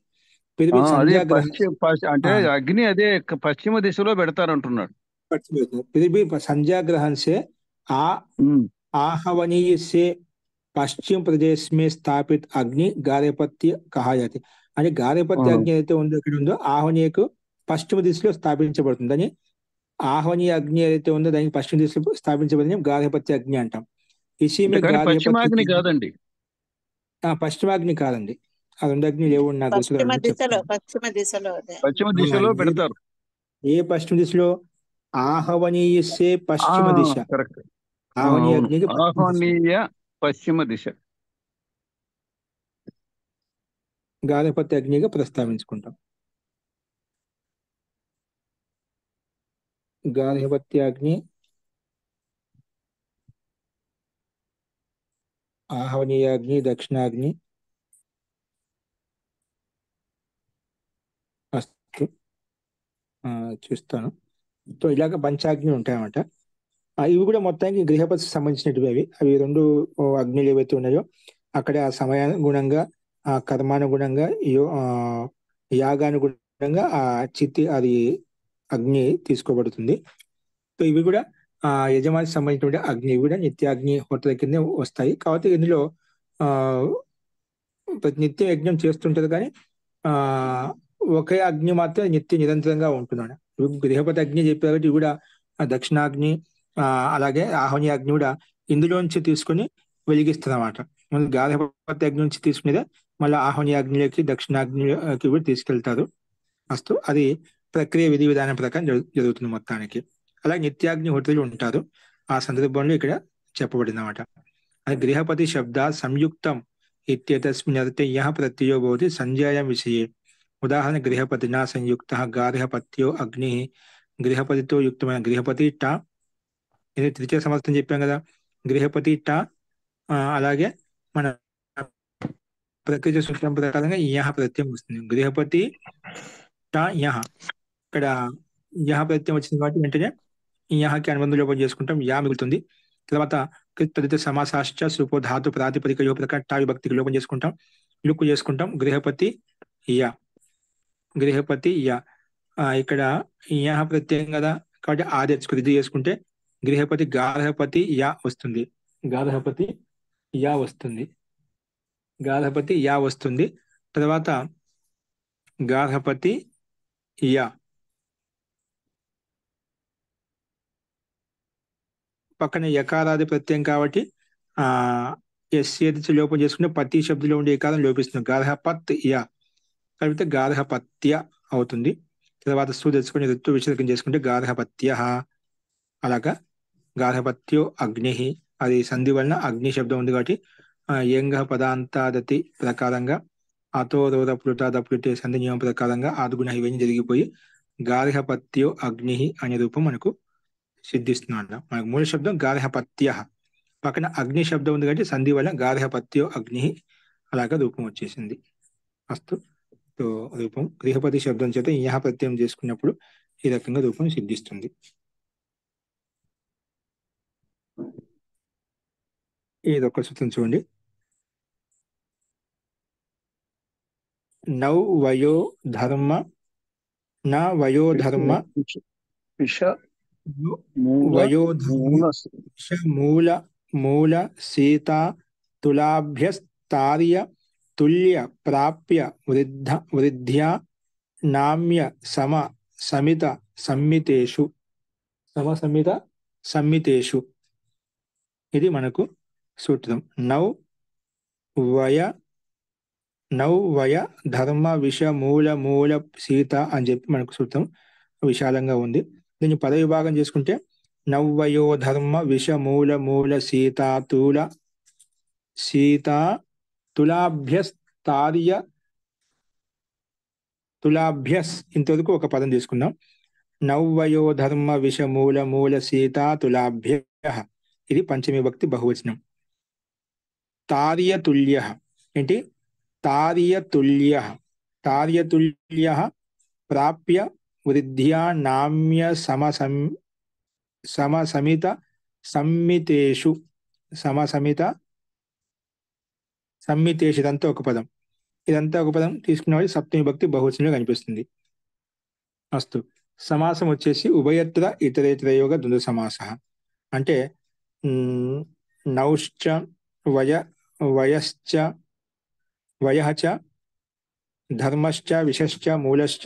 అంటే అగ్ని అదే పశ్చిమ దిశలో పెడతారంటున్నాడు. संज्ञाग्रहण से आहवनीय से पश्चिम प्रदेश में स्थापित अग्नि गार्हपत्य कहा जाती. అంటే గార్హపత్య అగ్ని అయితే ఉందో ఆహ్వనీయకు పశ్చిమ దిశలో స్థాపించబడుతుందని, ఆహ్వనీయ అగ్ని ఏదైతే ఉందో దానికి పశ్చిమ దిశలో స్థాపించబడింది గార్హపత్య అగ్ని అంటాం. పశ్చిమాగ్ని కాదండి, పశ్చిమాగ్ని కాదండి, ఆ 2 అగ్ని లేవు నాకు పశ్చిమ దిశలో పెడతారు. ఏ పశ్చిమ దిశలో? ఆహ్వనీయ సే పశ్చిమ దిశ. ఆహ్వనీయ పశ్చిమ దిశ. గార్హపత్య అగ్నిగా ప్రస్తావించుకుంటాం. గార్హపత్యాగ్ని, ఆహవనీయాగ్ని, దక్షిణాగ్ని. అస్తు. చూస్తాను. సో ఇలాగ పంచాగ్ని ఉంటాయన్నమాట. ఇవి కూడా మొత్తానికి గృహపతికి సంబంధించినవి. అవి రెండు అగ్నిలు ఏవైతే ఉన్నాయో అక్కడ ఆ సమయానుగుణంగా, ఆ కర్మానుగుణంగా, యాగానుగుణంగా ఆ చిత్తి అది అగ్ని తీసుకోబడుతుంది. సో ఇవి కూడా యజమానికి సంబంధించిన అగ్ని, ఇవి కూడా నిత్యాగ్ని హోటల్ కింద వస్తాయి. కాబట్టి ఇందులో ప్రతి నిత్యం యజ్ఞం చేస్తుంటది, కానీ ఒకే అగ్ని మాత్రం నిత్య నిరంతరంగా ఉంటున్నాడు. గృహపతి అగ్ని చెప్పారు కాబట్టి ఇవి కూడా దక్షిణాగ్ని, అలాగే ఆహ్వని అగ్ని కూడా ఇందులోంచి తీసుకుని వెలిగిస్తుందన్నమాట. గార్హపతి అగ్ని నుంచి తీసుకునేదే మళ్ళీ ఆహ్వని అగ్నిలోకి, దక్షిణాగ్నిలోకి కూడా తీసుకెళ్తారు. అస్తు. అది ప్రక్రియ విధి విధానం ప్రకారం జరుగుతుంది మొత్తానికి. అలాగే నిత్యాగ్ని హోటలు ఉంటారు. ఆ సందర్భంలో ఇక్కడ చెప్పబడింది అన్నమాట. అది గృహపతి శబ్ద సంయుక్తం ఇత్యేతస్మిన్ అర్థే యః ప్రత్యయో భవతి సంజ్ఞాయాం విషయే. ఉదాహరణ గృహపతినా సంయుక్త గార్హపత్యో అగ్ని. గృహపతితో యుక్తమైన గృహపతి టా, ఇది తృతీయ సమాసం చెప్పాం కదా. గృహపతి టా, అలాగే మన ప్రకృతి సూత్రం ప్రకారంగా యః ప్రత్యయం వస్తుంది. గృహపతి టా యః. ఇక్కడ యః ప్రత్యయం వచ్చింది కాబట్టి వెంటనే యఃకి అనుబంధం లోపం చేసుకుంటాం, యా మిగులుతుంది. తర్వాత తదితర సమాసాశ్చ సుపో ధాతు ప్రాతిపదిక యో ప్రకారం టా విభక్తికి లోపం చేసుకుంటాం, లుక్కు చేసుకుంటాం. గృహపతి యా, గృహపతి యా. ఇక్కడ యః ప్రత్యయం కదా కాబట్టి ఆదేశకు రుజు చేసుకుంటే గృహపతి గార్హపతి యా వస్తుంది. గార్హపతి యా వస్తుంది. గార్హపతి యా వస్తుంది. తర్వాత గార్హపతి యా పక్కన యకారాది ప్రత్యయం కాబట్టి ఎస్సి లోపం చేసుకుంటే పతి శబ్దంలో ఉండే ఏకారం లోపిస్తుంది. గార్హపత్ యా కలిపితే గార్హపత్య అవుతుంది. తర్వాత సు తెచ్చుకొని ఋతు విసర్గం చేసుకుంటే గార్హపత్య. అలాగా గార్హపత్యో అగ్ని, అది సంధి వలన అగ్ని శబ్దం ఉంది కాబట్టి యంగ పదాంతాదతి ప్రకారంగా అతో రోద ప్లుటాద ప్లుటే సంధి నియమం ప్రకారంగా ఆదుగుణ ఇవన్నీ జరిగిపోయి గార్హపత్యో అగ్ని అనే రూపం మనకు సిద్ధిస్తున్నాడు. మనకు మూల శబ్దం గార్హపత్య, పక్కన అగ్ని శబ్దం ఉంది కాబట్టి సంధి వల్ల గార్హపత్యో అగ్ని అలాగా రూపం వచ్చేసింది. అస్తు. సో రూపం గృహపతి శబ్దం చేత యః ప్రత్యయం చేసుకున్నప్పుడు ఈ రకంగా రూపం సిద్ధిస్తుంది. ఇదొక సూత్రం చూడండి. నౌ వయో ధర్మ నా వయోధర్మ మూల మూల సీతా తులాభ్యస్తార్య తుల్య ప్రాప్య వృద్ధ్యా నామ్య సమ సమిత సంమితేషు. సమసమిత సంమితేషు ఇది మనకు సూత్రం. నౌ వయ ధర్మ విష మూల మూల సీత అని చెప్పి మనకు సూత్రం విశాలంగా ఉంది. దీన్ని పద విభాగం చేసుకుంటే నవ్వయో ధర్మ విష మూల మూల సీతా తులాభ్యస్తార్య తులాభ్యస్ ఇంతవరకు ఒక పదం తీసుకుందాం. నవ్వయో ధర్మ విష మూల మూల సీతా తులాభ్య, ఇది పంచమి భక్తి బహువచనం. తార్యతుల్య ఏంటి? తార్యతుల్య ప్రాప్య వృద్ధ్యా నామ్య సమసమిత సంమితేషు. ఇదంతా ఒక పదం. ఇదంతా ఒక పదం తీసుకున్నవాడి సప్తమి భక్తి బహువచనంలో కనిపిస్తుంది. అస్తు. సమాసం వచ్చేసి ఉభయత్ర ఇతరేతరయోగ ద్వంద్వ సమాస. అంటే నౌశ్చ వయశ్చ వయః ధర్మశ్చ విషశ్చ మూలశ్చ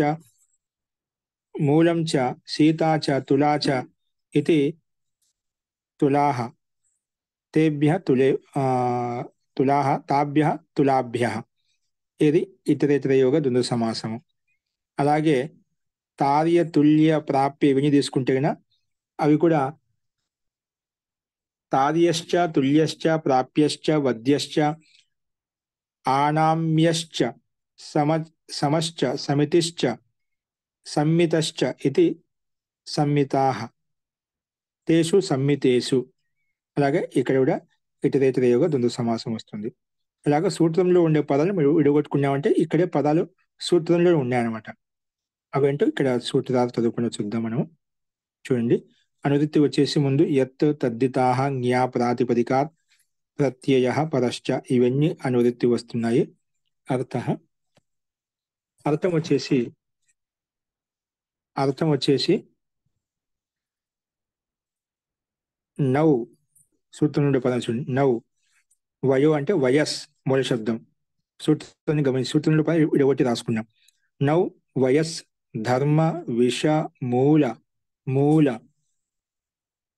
మూలం చ సీతా చ తులా చ ఇది తులాః తేభ్యః తులాః తాభ్యః తులాభ్యః. ఇది ఇతరేతరయోగ ద్వంద్వ సమాసము. అలాగే తార్య తుల్య ప్రాప్య ఇవన్నీ తీసుకుంటే కనుక అవి కూడా తార్యశ్చ తుల్యశ్చ ప్రాప్యశ్చ వద్యశ్చ ఆనామ్యశ్చ సమ సమశ్చ సమితిశ్చ సంమితశ్చ ఇది సంమితాః తేషు సంమితేషు. అలాగే ఇక్కడ కూడా ఇతరేతరయోగ ద్వంద్వ సమాసం వస్తుంది. అలాగే సూత్రంలో ఉండే పదాలు మీరు విడగొట్టుకున్నామంటే ఇక్కడే పదాలు సూత్రంలో ఉన్నాయన్నమాట. అవేంటో ఇక్కడ సూత్రాలు చదువుకుని చూద్దాం మనం. చూడండి, అనువృత్తి వచ్చేసి ముందు యత్ తద్దితాః జ్ఞా ప్రాతిపదికాత్ ప్రత్యయః పరశ్చ, ఇవన్నీ అనువృత్తి వస్తున్నాయి. అర్థం వచ్చేసి నౌ, సూత్రం నుండి పదం చూడండి. నౌ, వయో అంటే వయస్ మూల శబ్దం. సూత్రాన్ని గమనించి సూత్రంలో పదం విడగొట్టి రాసుకున్నాం. నౌ వయస్ ధర్మ విష మూల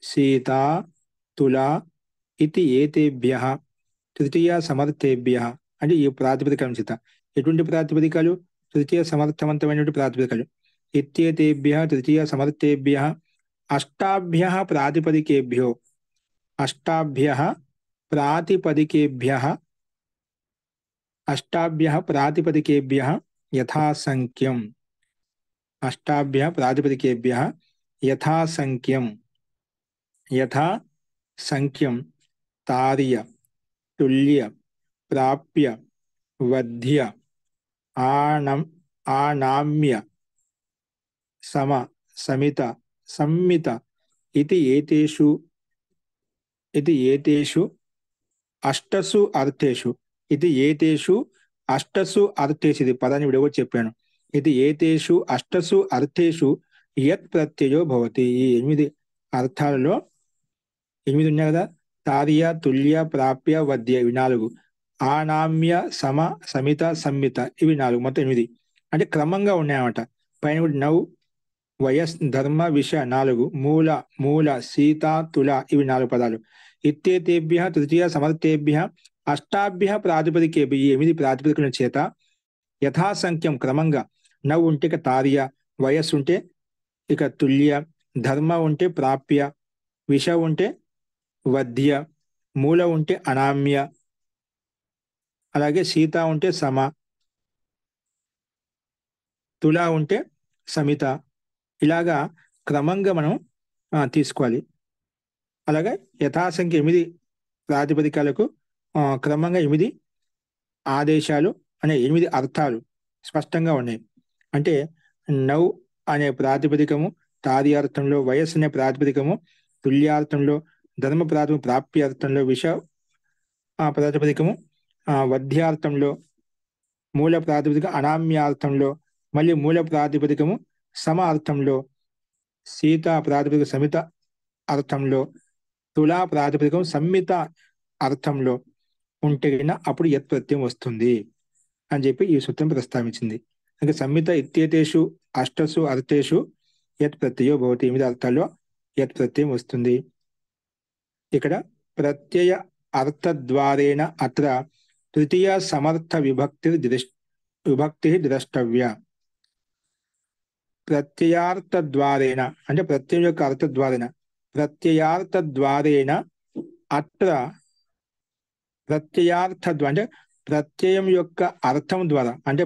సీతా తులా ఇది ఏతేభ్యః తృతీయ సమర్థేభ్యః. అంటే ఈ ప్రాతిపదికల చేత ఎటువంటి ప్రాతిపదికలు? తృతీయ సమర్థవంతమైనటువంటి ప్రాతిపదికలు. ఇత్యేతేభ్యః తృతీయ సమర్థేభ్యః అష్టాభ్యః ప్రాతిపదికేభ్యో అష్టాభ్యః ప్రాతిపదికేభ్యః యథాసంఖ్యం. అష్టాభ్యః ప్రాతిపదికేభ్యః యథాసంఖ్యం తార్య తుల్య ప్రాప్య వధ్య ఆనామ్య సమ సమిత సంమిత ఇది ఏతేషు అష్టసు అర్థేషు. ఇది ఏతేషు అష్టసు అర్థేషు. ఇది పదాన్ని విడగొట్టి చెప్పాను. ఇది ఏతేషు అష్టసు అర్థేషు యత్ ప్రత్యయో భవతి. ఈ 8 అర్థాలలో 8 ఉన్నాయి కదా. తార్య తుల్య ప్రాప్య వద్య ఇవి 4, ఆనామ్య సమ సమిత సంమిత ఇవి 4, మొత్తం 8. అంటే క్రమంగా ఉన్నాయన్నమాట. పైన కూడా నౌ వయస్ ధర్మ విష 4, మూల సీత తుల ఇవి 4 పదాలు. ఇత్యేతేభ్యః తృతీయ సమర్థేభ్యః అష్టాభ్యః ప్రాతిపదికేభ్యః, ఈ 8 ప్రాతిపదికల చేత యథాసంఖ్యం క్రమంగా. నవ్వు ఉంటే ఇక తార్య, వయస్సు ఉంటే ఇక తుల్య, ధర్మ ఉంటే ప్రాప్య, విష ఉంటే వధ్య, మూల ఉంటే అనామ్య, అలాగే సీత ఉంటే సమ, తుల ఉంటే సమిత. ఇలాగా క్రమంగా మనం తీసుకోవాలి. అలాగే యథాసంఖ్య 8 ప్రాతిపదికలకు క్రమంగా 8 ఆదేశాలు అనే 8 అర్థాలు స్పష్టంగా ఉన్నాయి. అంటే నౌ అనే ప్రాతిపదికము తార్యార్థంలో, వయస్సు అనే ప్రాతిపదికము తుల్యార్థంలో, ధర్మ ప్రాతిపదికము ప్రాప్యార్థంలో, విష ప్రాతిపదికము వధ్యార్థంలో, మూల ప్రాతిపదిక అనామ్యార్థంలో, మళ్ళీ మూల ప్రాతిపదికము సమ అర్థంలో, సీత ప్రాతిపదిక సమిత అర్థంలో, తులా ప్రాతిపదికం సంమిత అర్థంలో ఉంటే అప్పుడు యత్ ప్రత్యయం వస్తుంది అని చెప్పి ఈ సూత్రం ప్రస్తావించింది. ఇంకా సంమిత ఇత్యేతేషు అష్టసు అర్థేషు యత్ ప్రత్యయో భవతి. 8 అర్థాల్లో యత్ ప్రత్యయం వస్తుంది. ఇక్కడ ప్రత్యయ అర్థద్వారేణ అత్ర తృతీయ సమర్థ విభక్తి ద్రష్టవ్య. ప్రత్యయార్థద్వారేణ అంటే ప్రత్యయం యొక్క అర్థద్వారేణ, ప్రత్యయార్థద్వారేణ అత్ర అంటే ప్రత్యయం యొక్క అర్థం ద్వారా, అంటే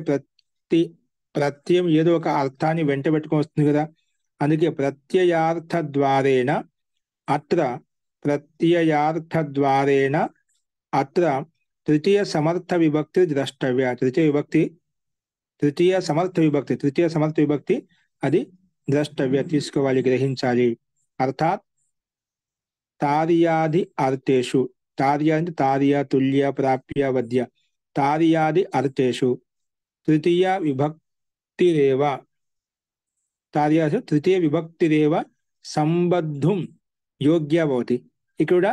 ప్రత్యయం ఏదో ఒక అర్థాన్ని వెంట పెట్టుకొని వస్తుంది కదా. అందుకే ప్రత్యయార్థద్వారేణ అత్ర తృతీయ సమర్థ విభక్తి ద్రష్టవ్య. తృతీయ సమర్థ విభక్తి అది ద్రష్టవ్య, తీసుకోవాలి, గ్రహించాలి. అర్థాత్ తార్యాది అర్థేషు, తార్య అంటే తార్య తుల్య ప్రాప్య వద్య, తార్యాది అర్థేషు తృతీయ విభక్తిరేవ సంబద్ధం యోగ్య భవతి. ఇక్కడ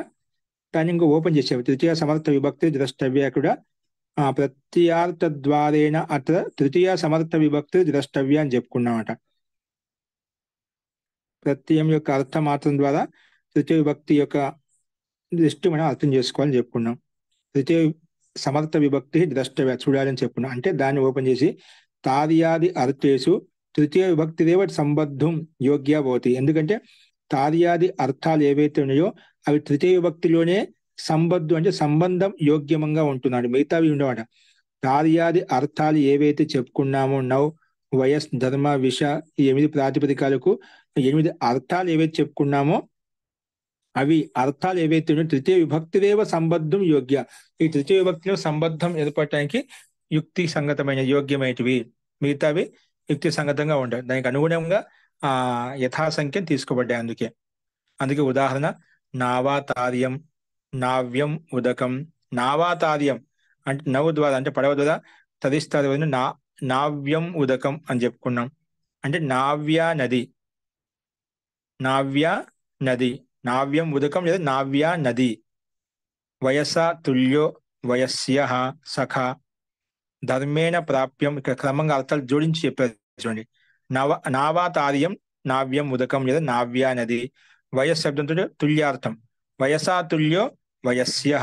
దాన్ని ఇంకో ఓపెన్ చేసావు. తృతీయ సమర్థ విభక్తి ద్రష్టవ్య. ఇక్కడ ప్రత్యయార్థద్వారేణ అత్ర తృతీయ సమర్థ విభక్తి ద్రష్టవ్య అని చెప్పుకున్నామట. ప్రత్యయం యొక్క అర్థమాత్రం ద్వారా తృతీయ విభక్తి యొక్క దృష్టి మనం అర్థం చేసుకోవాలని చెప్పుకున్నాం. తృతీయ సమర్థ విభక్తి ద్రష్టవ్య, చూడాలని చెప్పుకున్నాం. అంటే దాన్ని ఓపెన్ చేసి తార్యాది అర్థేషు తృతీయ విభక్తిరేవ సంబద్ధం యోగ్య భవతి. ఎందుకంటే తార్యాది అర్థాలు ఏవైతే ఉన్నాయో అవి తృతీయ విభక్తిలోనే సంబద్ధం అంటే సంబంధం యోగ్యమంగా ఉంటున్నాడు, మిగతావి ఉండవట. తార్యాది అర్థాలు ఏవైతే చెప్పుకున్నామో నౌ వయస్ ధర్మ విష ఈ 8 ప్రాతిపదికాలకు 8 అర్థాలు ఏవైతే చెప్పుకున్నామో అవి అర్థాలు ఏవైతే ఉన్నాయో తృతీయ విభక్తిరేవ సంబద్ధం యోగ్య. ఈ తృతీయ విభక్తిలో సంబద్ధం ఏర్పడటానికి యుక్తి సంగతమైన యోగ్యమైనవి, మిగతావి యుక్తి సంగతంగా ఉంటాయి. దానికి అనుగుణంగా యథాసంఖ్యం తీసుకోబడ్డాయి. అందుకే ఉదాహరణ నావాతార్యం, నావ్యం ఉదకం. నావాతార్యం అంటే నవ్వు ద్వారా, అంటే పడవ ద్వారా తదిస్తారు నావ్యం ఉదకం అని చెప్పుకున్నాం. అంటే నావ్యా నది, నావ్యా నది, నావ్యం ఉదకం లేదా నావ్యా నది. వయస తుల్యో వయస్య సఖ ధర్మేణ ప్రాప్యం. ఇక్కడ క్రమంగా అర్థాలు జోడించి చెప్పారు చూడండి. నావాతార్యం, నావ్యం ఉదకం లేదా నావ్యా నది. వయస్ శబ్దంతో తుల్యార్థం. వయసా తుల్యో వయస్య,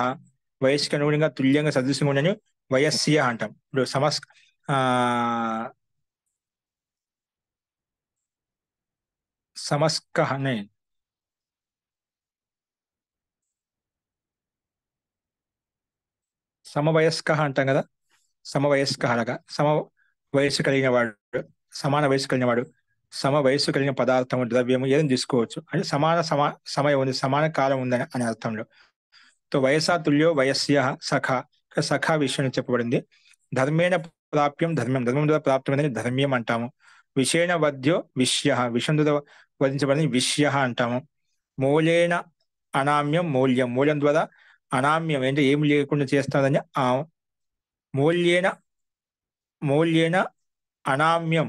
వయస్సుకి అనుగుణంగా తుల్యంగా సదృశ్యంగా ఉండని వయస్య అంటాం. ఇప్పుడు సమస్కహనే సమవయస్క అంటాం కదా, సమవయస్క అనగా సమ వయస్సు కలిగిన వాడు, సమాన వయస్సు కలిగిన వాడు, సమ వయస్సు కలిగిన పదార్థము ద్రవ్యము ఏదైనా తీసుకోవచ్చు. అంటే సమయం ఉంది, సమాన కాలం ఉందని అనే అర్థంలో. తో వయసా తుల్యో వయస్య సఖ, సఖ విషయం చెప్పబడింది. ధర్మేణ ప్రాప్యం, ధర్మం ద్వారా ప్రాప్తమైనది ధర్మ్యం అంటాము. విషేణ వద్యో విష్య, విషం ద్వారా వధించబడింది విష్య అంటాము. మూలేన అనామ్యం మూల్యం, మూల్యం ద్వారా అనామ్యం అంటే ఏమి లేకుండా చేస్తాదని మూల్యేన అనామ్యం,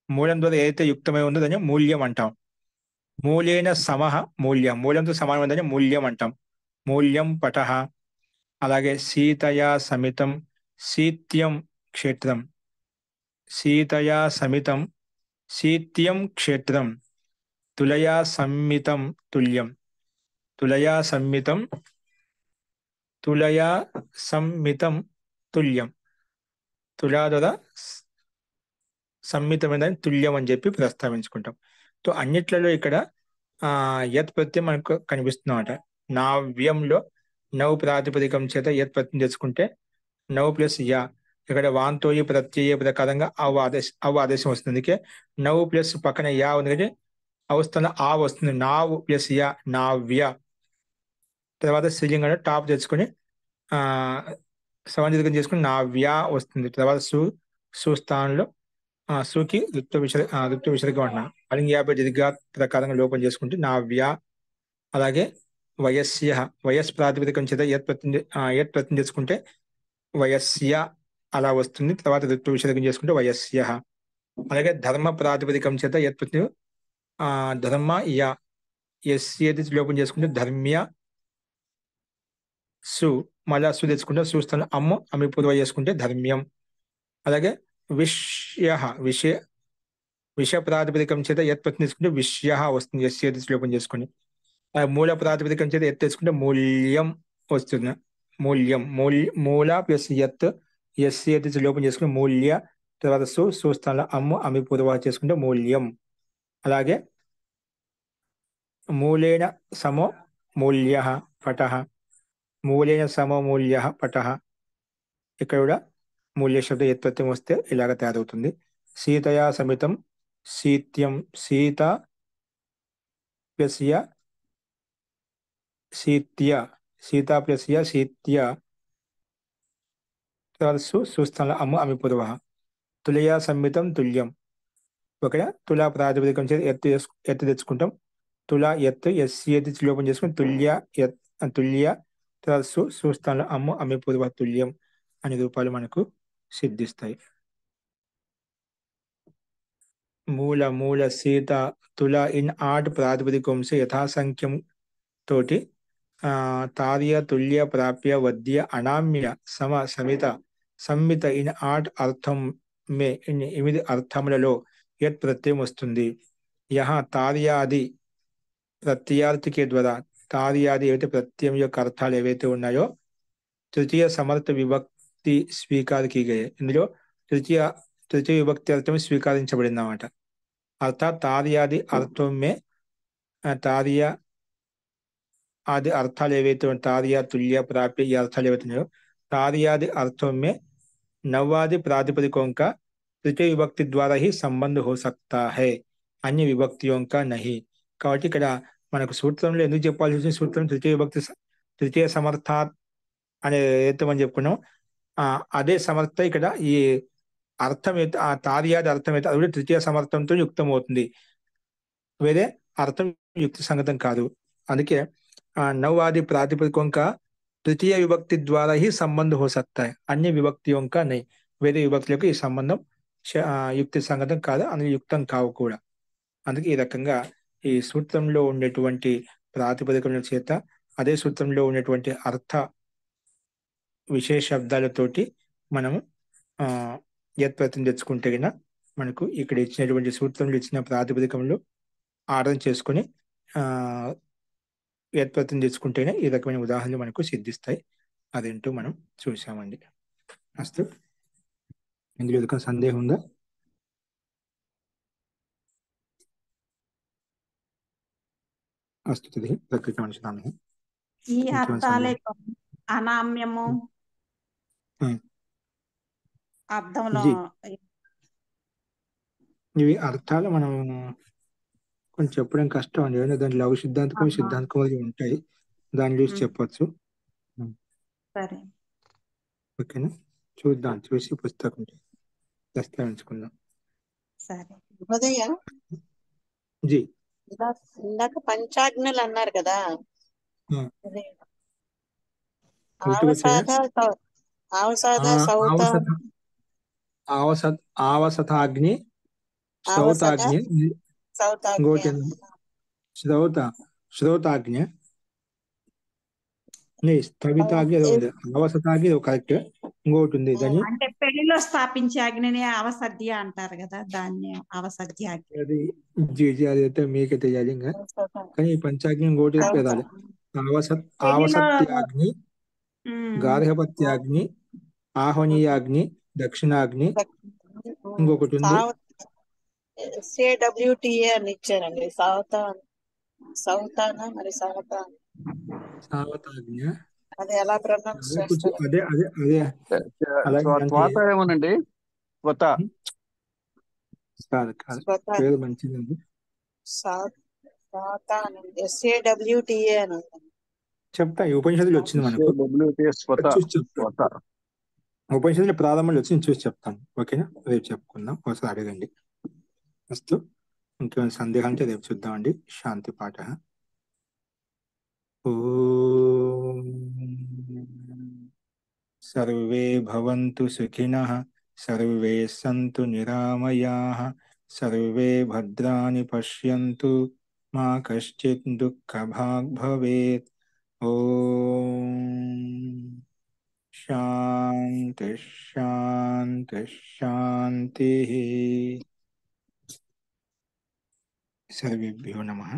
మూలం ద్వారా ఏదైతే యుక్తమై ఉందో దాన్ని మూల్యం అంటాం. మూలేన సమహ మూల్యం, మూలంతో సమానమైనదని మూల్యం అంటాం. మూల్యం పటః. అలాగే సీతయా సమితం, శీత్యం క్షేత్రం, సీతయా సమితం శీత్యం క్షేత్రం. తులయా సమ్మితం తుల్యం, తులయా సమ్మితం తుల్యం. తులా ద్వారా సమ్మితమైన తుల్యం అని చెప్పి ప్రస్తావించుకుంటాం. తో అన్నిట్లలో ఇక్కడ యత్ ప్రత్యయం మనకు కనిపిస్తుందన్నమాట. నావ్యంలో నౌ ప్రాతిపదికం చేత యత్ ప్రత్యయం తెచ్చుకుంటే నౌ ప్లస్ యా, ఇక్కడ వాంతోయి ప్రత్యయ ప్రకారంగా అవ్ ఆదేశం వస్తుంది. అందుకే నౌ ప్లస్ పక్కన యా ఉంది కంటే అవస్థలో ఆ వస్తుంది. Now plus yeah Navya. తర్వాత స్త్రీలింగం టాప్ తెచ్చుకొని సమంజకం చేసుకుని నావ్య వస్తుంది. తర్వాత సుస్థానంలో సుకి రుక్త విసర్గం అంటున్నాం. అలింగ 50 దీర్ఘ ప్రకారంగా లోపం చేసుకుంటే నావ్య. అలాగే వయస్య, వయస్ ప్రాతిపదికం చేత యత్ ప్రత్యయం తెచ్చుకుంటే వయస్య అలా వస్తుంది. తర్వాత ఋత్వ విసర్గం చేసుకుంటే వయస్య. అలాగే ధర్మ ప్రాతిపదికం చేత యత్ ప్రత్యయం ధర్మ యా, ఎస్ఏది లోపం చేసుకుంటే ధర్మ్య సు, మళ్ళా సు తెచ్చుకుంటే సుస్థానం అమ్ము అమ్మి పూర్వ చేసుకుంటే ధర్మ్యం. అలాగే విష ప్రాతిపదికం చేత యత్ ప్రత్యయం తీసుకుంటే విషయ వస్తుంది, ఎస్ఏది లోపం చేసుకుని. మూల ప్రాతిపదికం చేత ఎత్ తెచ్చుకుంటే మూల్యం వస్తుంది. మూల ప్లస్ యత్ ఎస్ఏది లోపం చేసుకుని మూల్య. తర్వాత సుస్థానంలో అమ్ము అమ్మి పూర్వ చేసుకుంటే మూల్యం. అలాగే మూలేన సమో మూల్య పటః, మూలేన సమో మూల్య పటః. ఇక్కడ కూడా మూల్య శబ్ద యత్ ప్రత్యయం వస్తే ఇలాగ తయారవుతుంది. సీతయా సమితం శీత్యం, సీత ప్లస్ య శీత్య, సీత ప్లస్ య శీత్య. తర్వాత సుస్థానంలో అమ్ము అమి పూర్వ. తులయా సమ్మితం తుల్యం. ఓకే, తులా ప్రాతిపదికం చేసి ఎత్తు తెచ్చుకుంటాం. తులా ఎత్తు ఎస్ఏది లోపం చేసుకుని తుల్య. తర్వాత సుస్థానంలో అమ్ము అమి పూర్వ తుల్యం అనే రూపాలు మనకు సిద్ధిస్తాయి. మూల సీత తుల ఇన్ ఆట్ ప్రాతిపదికం से యథాసంఖ్యం తోటి తార్య తుల్య ప్రాప్య వద్య అనామ్య సమ సమిత సమ్మిత ఇన్ ఆట్ అర్థం మే, ఇన్ 8 అర్థములలో యత్ ప్రత్యయం వస్తుంది. యహ తార్యాది ప్రత్యయార్థి కే ద్వారా, తార్యాది ఏవైతే ప్రత్యయం యొక్క అర్థాలు ఏవైతే ఉన్నాయో తృతీయ సమర్థ విభక్తి స్వీకార की गए. ఇందులో తృతీయ విభక్తి అర్థం స్వీకరించబడింది అన్నమాట. అర్థాత్ తార్యాది అర్థం మే, తార్య ఆది అర్థాలు ఏవైతే తార్య తుల్య ప్రాప్య ఈ అర్థాలు ఏవైతే ఉన్నాయో తార్యాది అర్థం మే नववादी प्रातिपदिकों का तृतीय विभक्ति द्वारा ही संबंध हो सकता है, अन्य विभक्तियों का नहीं. కాబట్టి ఇక్కడ మనకు సూత్రంలో ఎందుకు చెప్పాల్సి వచ్చిన సూత్రం తృతీయ విభక్తి తృతీయ సమర్థ అనే ఏదైతే మనం చెప్పుకున్నాం అదే సమర్థ ఇక్కడ ఈ అర్థం అయితే ఆ తార్యాది అర్థం అయితే అది కూడా తృతీయ సమర్థంతో యుక్తం అవుతుంది, వేరే అర్థం యుక్తి సంగతం కాదు. అందుకే नववादी प्रातिपदिकों का तृतीय विभक्ति द्वारा ही संबंध हो सकता है, अन्य विभक्तियों का नहीं. వేరే విభక్తులకు ఈ సంబంధం యుక్తి సంగతం కాదు, అందులో యుక్తం కావు కూడా. అందుకే ఈ రకంగా ఈ సూత్రంలో ఉండేటువంటి ప్రాతిపదికముల చేత అదే సూత్రంలో ఉన్నటువంటి అర్థ విశేష శబ్దాలతోటి మనము యత్ప్రత్యయం తెచ్చుకుంటే గిన మనకు ఇక్కడ ఇచ్చినటువంటి సూత్రంలో ఇచ్చిన ప్రాతిపదికంలో ఆర్డర్ చేసుకుని యత్ప్రత్యయం తెచ్చుకుంటేనే ఈ రకమైన ఉదాహరణలు మనకు సిద్ధిస్తాయి. అదేంటో మనం చూసామండి. అస్తు, ఇందులో ఏదైనా సందేహం ఉందా? అస్తు తది ప్రకృతమనుషామः. ఈ అర్థాలే అనామ్యము అర్థంలో ఇవి అర్థాలు మనం కొంచెం చెప్పడం కష్టం అండి, ఏదైనా దాంట్లో లఘు సిద్ధాంతకం సిద్ధాంతకం అవి ఉంటాయి, దాన్ని చూసి చెప్పచ్చు. సరే, ఓకేనా, చూద్దాం, చూసి పుస్తకం ప్రస్తావించుకుందాం. సరే. ఉదయ జీ ఇందాక పంచాగ్నులు అన్నారు కదా, అదే ఆవసతాగ్ని శ్రౌతాగ్ని ఇంకోటి శ్రౌతాగ్ని స్థవితాగ్ని ఏదో ఉంది, అవసతాగ్ని కరెక్ట్, ఇంకోటి ఉంది దాన్ని అంటే పెళ్లిలో స్థాపించే అగ్నిని అవసద్య అంటారు కదా, దాన్ని అవసద్య అగ్ని. అది అది అయితే మీకే తెలియాలి ఇంకా, కానీ పంచాగ్ని ఇంకోటి పెదాలి. ఆవసత్యాగ్ని, గార్హపత్యాగ్ని, ఆహ్వనీయాగ్ని, దక్షిణాగ్ని, ఇంకొకటి ఉంది CWTA అని ఇచ్చారండి. సౌతానా మరి సావతాగ్ని, అది ఎలా ప్రొనౌన్స్ చేస్తారు? అదే అదే అదే ఏమోనండి, పేరు మంచిదండి. SAWTA అని చెప్తా, ఈ ఉపనిషత్తులు వచ్చింది మనకు, ఉపనిషత్తుల ప్రారంభంలో వచ్చింది, చూసి చెప్తాను. ఓకేనా, రేపు చెప్పుకుందాం, ఒకసారి అడగండి. అస్తు, ఇంకేమైనా సందేహాలు అంటే రేపు చూద్దామండి. శాంతి పాఠ. ఓం సర్వే భవంతు సుఖినః, సర్వే సంతు నిరామయాః, సర్వే భద్రాణి పశ్యంతు, మా కశ్చిత్ దుఃఖభాగ్ భవేత్. ఓం శాంతి శాంతి శాంతి. సర్వేభ్యో నమః.